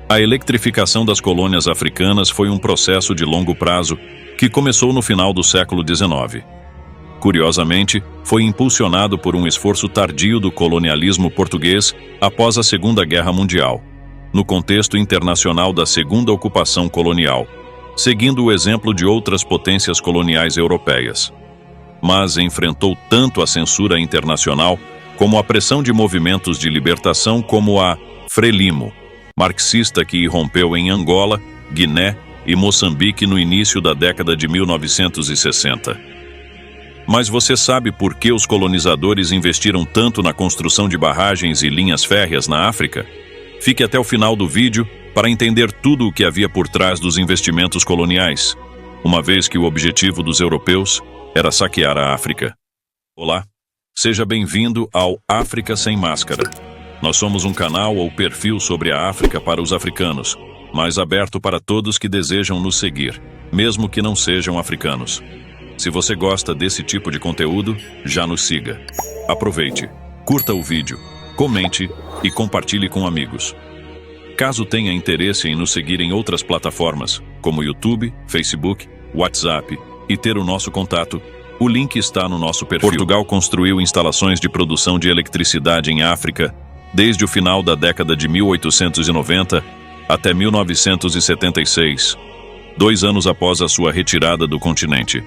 A eletrificação das colônias africanas foi um processo de longo prazo que começou no final do século XIX. Curiosamente, foi impulsionado por um esforço tardio do colonialismo português após a Segunda Guerra Mundial, no contexto internacional da segunda ocupação colonial, seguindo o exemplo de outras potências coloniais europeias. Mas enfrentou tanto a censura internacional como a pressão de movimentos de libertação como a Frelimo, marxista que irrompeu em Angola, Guiné e Moçambique no início da década de 1960. Mas você sabe por que os colonizadores investiram tanto na construção de barragens e linhas férreas na África? Fique até o final do vídeo para entender tudo o que havia por trás dos investimentos coloniais, uma vez que o objetivo dos europeus era saquear a África. Olá, seja bem-vindo ao África Sem Máscara. Nós somos um canal ou perfil sobre a África para os africanos, mas aberto para todos que desejam nos seguir, mesmo que não sejam africanos. Se você gosta desse tipo de conteúdo, já nos siga. Aproveite, curta o vídeo, comente e compartilhe com amigos. Caso tenha interesse em nos seguir em outras plataformas, como YouTube, Facebook, WhatsApp, e ter o nosso contato, o link está no nosso perfil. Portugal construiu instalações de produção de eletricidade em África desde o final da década de 1890 até 1976, 2 anos após a sua retirada do continente.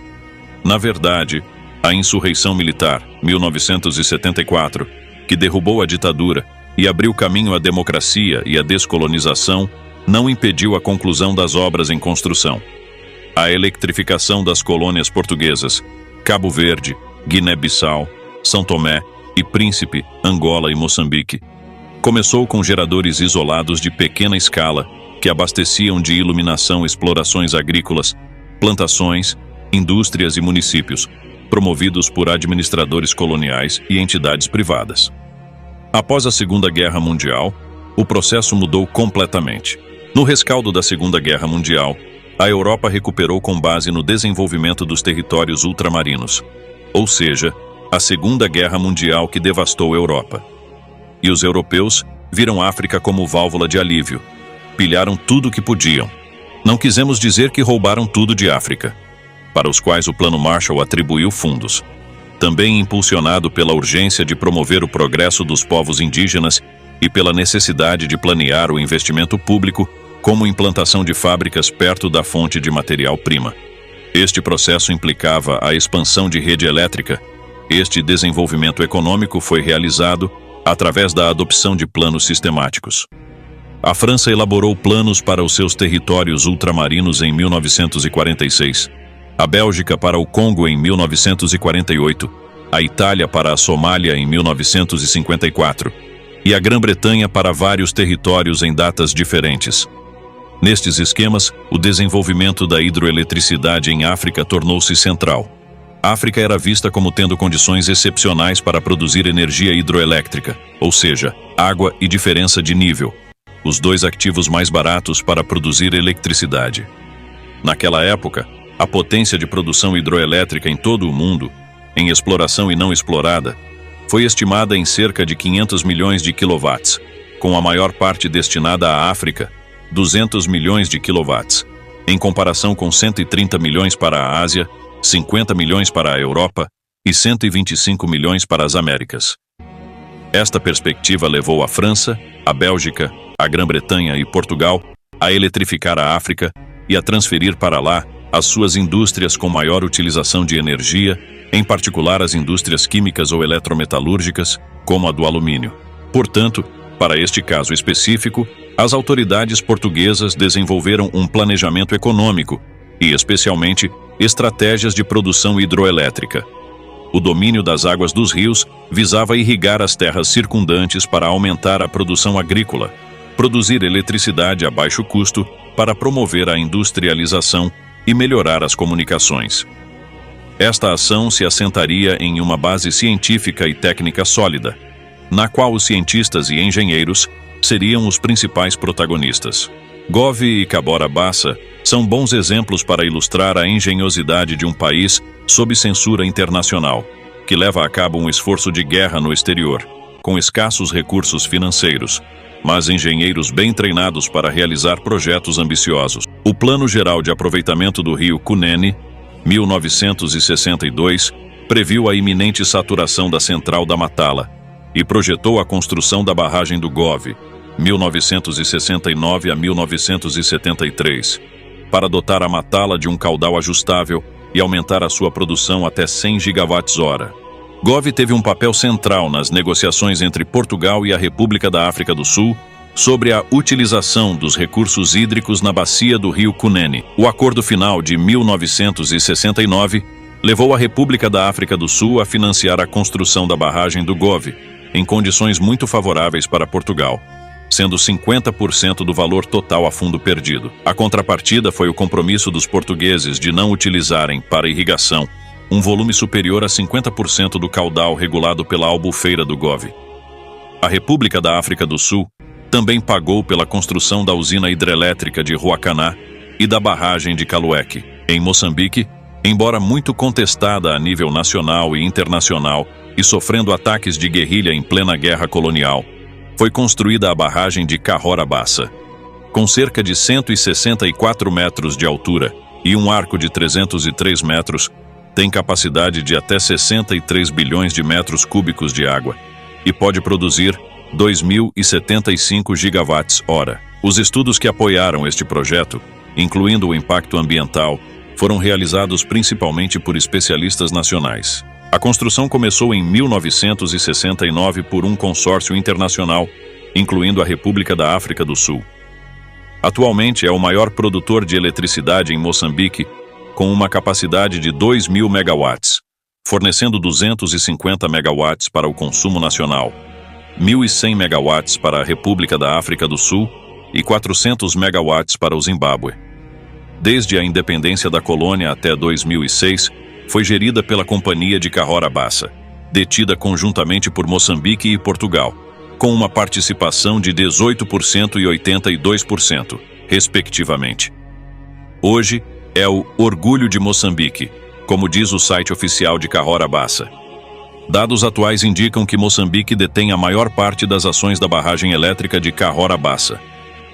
Na verdade, a insurreição militar, 1974, que derrubou a ditadura e abriu caminho à democracia e à descolonização, não impediu a conclusão das obras em construção. A eletrificação das colônias portuguesas, Cabo Verde, Guiné-Bissau, São Tomé e Príncipe, Angola e Moçambique, começou com geradores isolados de pequena escala que abasteciam de iluminação explorações agrícolas, plantações, indústrias e municípios, promovidos por administradores coloniais e entidades privadas. Após a Segunda Guerra Mundial, o processo mudou completamente. No rescaldo da Segunda Guerra Mundial, a Europa recuperou com base no desenvolvimento dos territórios ultramarinos, ou seja, a Segunda Guerra Mundial que devastou a Europa. E os europeus viram a África como válvula de alívio. Pilharam tudo o que podiam. Não quisemos dizer que roubaram tudo de África, para os quais o Plano Marshall atribuiu fundos. Também impulsionado pela urgência de promover o progresso dos povos indígenas e pela necessidade de planear o investimento público, como implantação de fábricas perto da fonte de material-prima. Este processo implicava a expansão de rede elétrica. Este desenvolvimento econômico foi realizado através da adopção de planos sistemáticos. A França elaborou planos para os seus territórios ultramarinos em 1946, a Bélgica para o Congo em 1948, a Itália para a Somália em 1954 e a Grã-Bretanha para vários territórios em datas diferentes. Nestes esquemas, o desenvolvimento da hidroeletricidade em África tornou-se central. A África era vista como tendo condições excepcionais para produzir energia hidroelétrica, ou seja, água e diferença de nível, os dois ativos mais baratos para produzir eletricidade. Naquela época, a potência de produção hidroelétrica em todo o mundo, em exploração e não explorada, foi estimada em cerca de 500 milhões de quilowatts, com a maior parte destinada à África, 200 milhões de quilowatts, em comparação com 130 milhões para a Ásia, 50 milhões para a Europa e 125 milhões para as Américas. Esta perspectiva levou a França, a Bélgica, a Grã-Bretanha e Portugal a eletrificar a África e a transferir para lá as suas indústrias com maior utilização de energia, em particular as indústrias químicas ou eletrometalúrgicas, como a do alumínio. Portanto, para este caso específico, as autoridades portuguesas desenvolveram um planejamento econômico e, especialmente, estratégias de produção hidroelétrica. O domínio das águas dos rios visava irrigar as terras circundantes para aumentar a produção agrícola, produzir eletricidade a baixo custo para promover a industrialização e melhorar as comunicações. Esta ação se assentaria em uma base científica e técnica sólida, na qual os cientistas e engenheiros seriam os principais protagonistas. Gove e Cabora Bassa são bons exemplos para ilustrar a engenhosidade de um país sob censura internacional, que leva a cabo um esforço de guerra no exterior, com escassos recursos financeiros, mas engenheiros bem treinados para realizar projetos ambiciosos. O Plano Geral de Aproveitamento do Rio Cunene, 1962, previu a iminente saturação da Central da Matala e projetou a construção da barragem do Gove, 1969 a 1973, para dotar a Matala de um caudal ajustável e aumentar a sua produção até 100 gigawatts-hora. Gove teve um papel central nas negociações entre Portugal e a República da África do Sul sobre a utilização dos recursos hídricos na bacia do rio Cunene. O acordo final de 1969 levou a República da África do Sul a financiar a construção da barragem do Gove, em condições muito favoráveis para Portugal, sendo 50% do valor total a fundo perdido. A contrapartida foi o compromisso dos portugueses de não utilizarem, para irrigação, um volume superior a 50% do caudal regulado pela Albufeira do Gove. A República da África do Sul também pagou pela construção da usina hidrelétrica de Ruacaná e da barragem de Calueque. Em Moçambique, embora muito contestada a nível nacional e internacional e sofrendo ataques de guerrilha em plena guerra colonial, foi construída a barragem de Cahora Bassa. Com cerca de 164 metros de altura e um arco de 303 metros, tem capacidade de até 63 bilhões de metros cúbicos de água e pode produzir 2.075 gigawatts-hora. Os estudos que apoiaram este projeto, incluindo o impacto ambiental, foram realizados principalmente por especialistas nacionais. A construção começou em 1969 por um consórcio internacional, incluindo a República da África do Sul. Atualmente é o maior produtor de eletricidade em Moçambique, com uma capacidade de 2.000 megawatts, fornecendo 250 megawatts para o consumo nacional, 1.100 megawatts para a República da África do Sul e 400 megawatts para o Zimbábue. Desde a independência da colônia até 2006, foi gerida pela Companhia de Cahora Bassa, detida conjuntamente por Moçambique e Portugal, com uma participação de 18% e 82%, respectivamente. Hoje, é o orgulho de Moçambique, como diz o site oficial de Cahora Bassa. Dados atuais indicam que Moçambique detém a maior parte das ações da barragem elétrica de Cahora Bassa.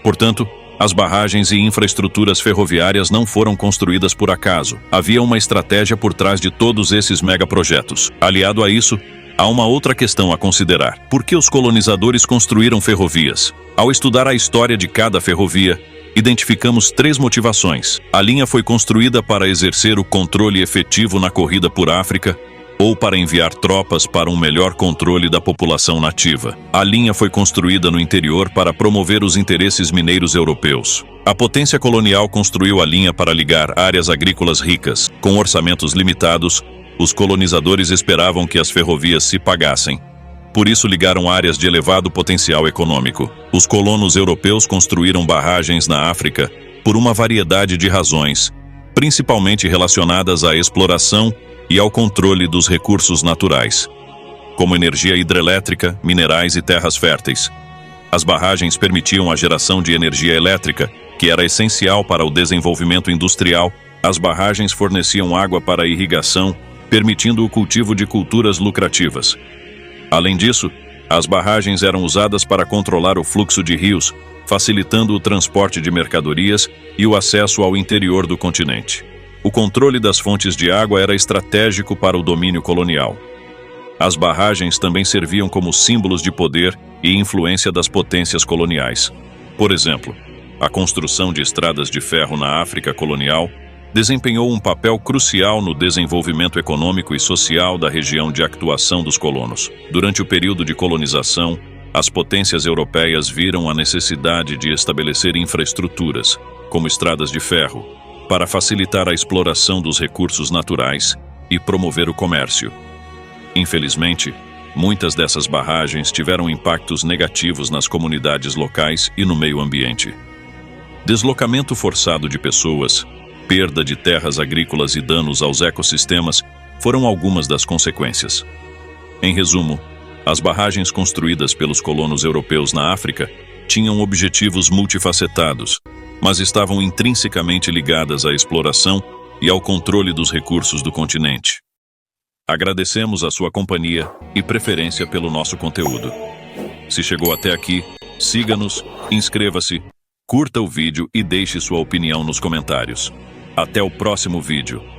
Portanto, as barragens e infraestruturas ferroviárias não foram construídas por acaso. Havia uma estratégia por trás de todos esses megaprojetos. Aliado a isso, há uma outra questão a considerar. Por que os colonizadores construíram ferrovias? Ao estudar a história de cada ferrovia, identificamos 3 motivações. A linha foi construída para exercer o controle efetivo na corrida por África ou para enviar tropas para um melhor controle da população nativa. A linha foi construída no interior para promover os interesses mineiros europeus. A potência colonial construiu a linha para ligar áreas agrícolas ricas. Com orçamentos limitados, os colonizadores esperavam que as ferrovias se pagassem. Por isso ligaram áreas de elevado potencial econômico. Os colonos europeus construíram barragens na África por uma variedade de razões, principalmente relacionadas à exploração e ao controle dos recursos naturais, como energia hidrelétrica, minerais e terras férteis. As barragens permitiam a geração de energia elétrica, que era essencial para o desenvolvimento industrial. As barragens forneciam água para a irrigação, permitindo o cultivo de culturas lucrativas. Além disso, as barragens eram usadas para controlar o fluxo de rios, facilitando o transporte de mercadorias e o acesso ao interior do continente. O controle das fontes de água era estratégico para o domínio colonial. As barragens também serviam como símbolos de poder e influência das potências coloniais. Por exemplo, a construção de estradas de ferro na África colonial desempenhou um papel crucial no desenvolvimento econômico e social da região de actuação dos colonos. Durante o período de colonização, as potências europeias viram a necessidade de estabelecer infraestruturas, como estradas de ferro, para facilitar a exploração dos recursos naturais e promover o comércio. Infelizmente, muitas dessas barragens tiveram impactos negativos nas comunidades locais e no meio ambiente. Deslocamento forçado de pessoas, perda de terras agrícolas e danos aos ecossistemas foram algumas das consequências. Em resumo, as barragens construídas pelos colonos europeus na África tinham objetivos multifacetados, mas estavam intrinsecamente ligadas à exploração e ao controle dos recursos do continente. Agradecemos a sua companhia e preferência pelo nosso conteúdo. Se chegou até aqui, Siga-nos, inscreva-se, curta o vídeo e deixe sua opinião nos comentários. Até o próximo vídeo.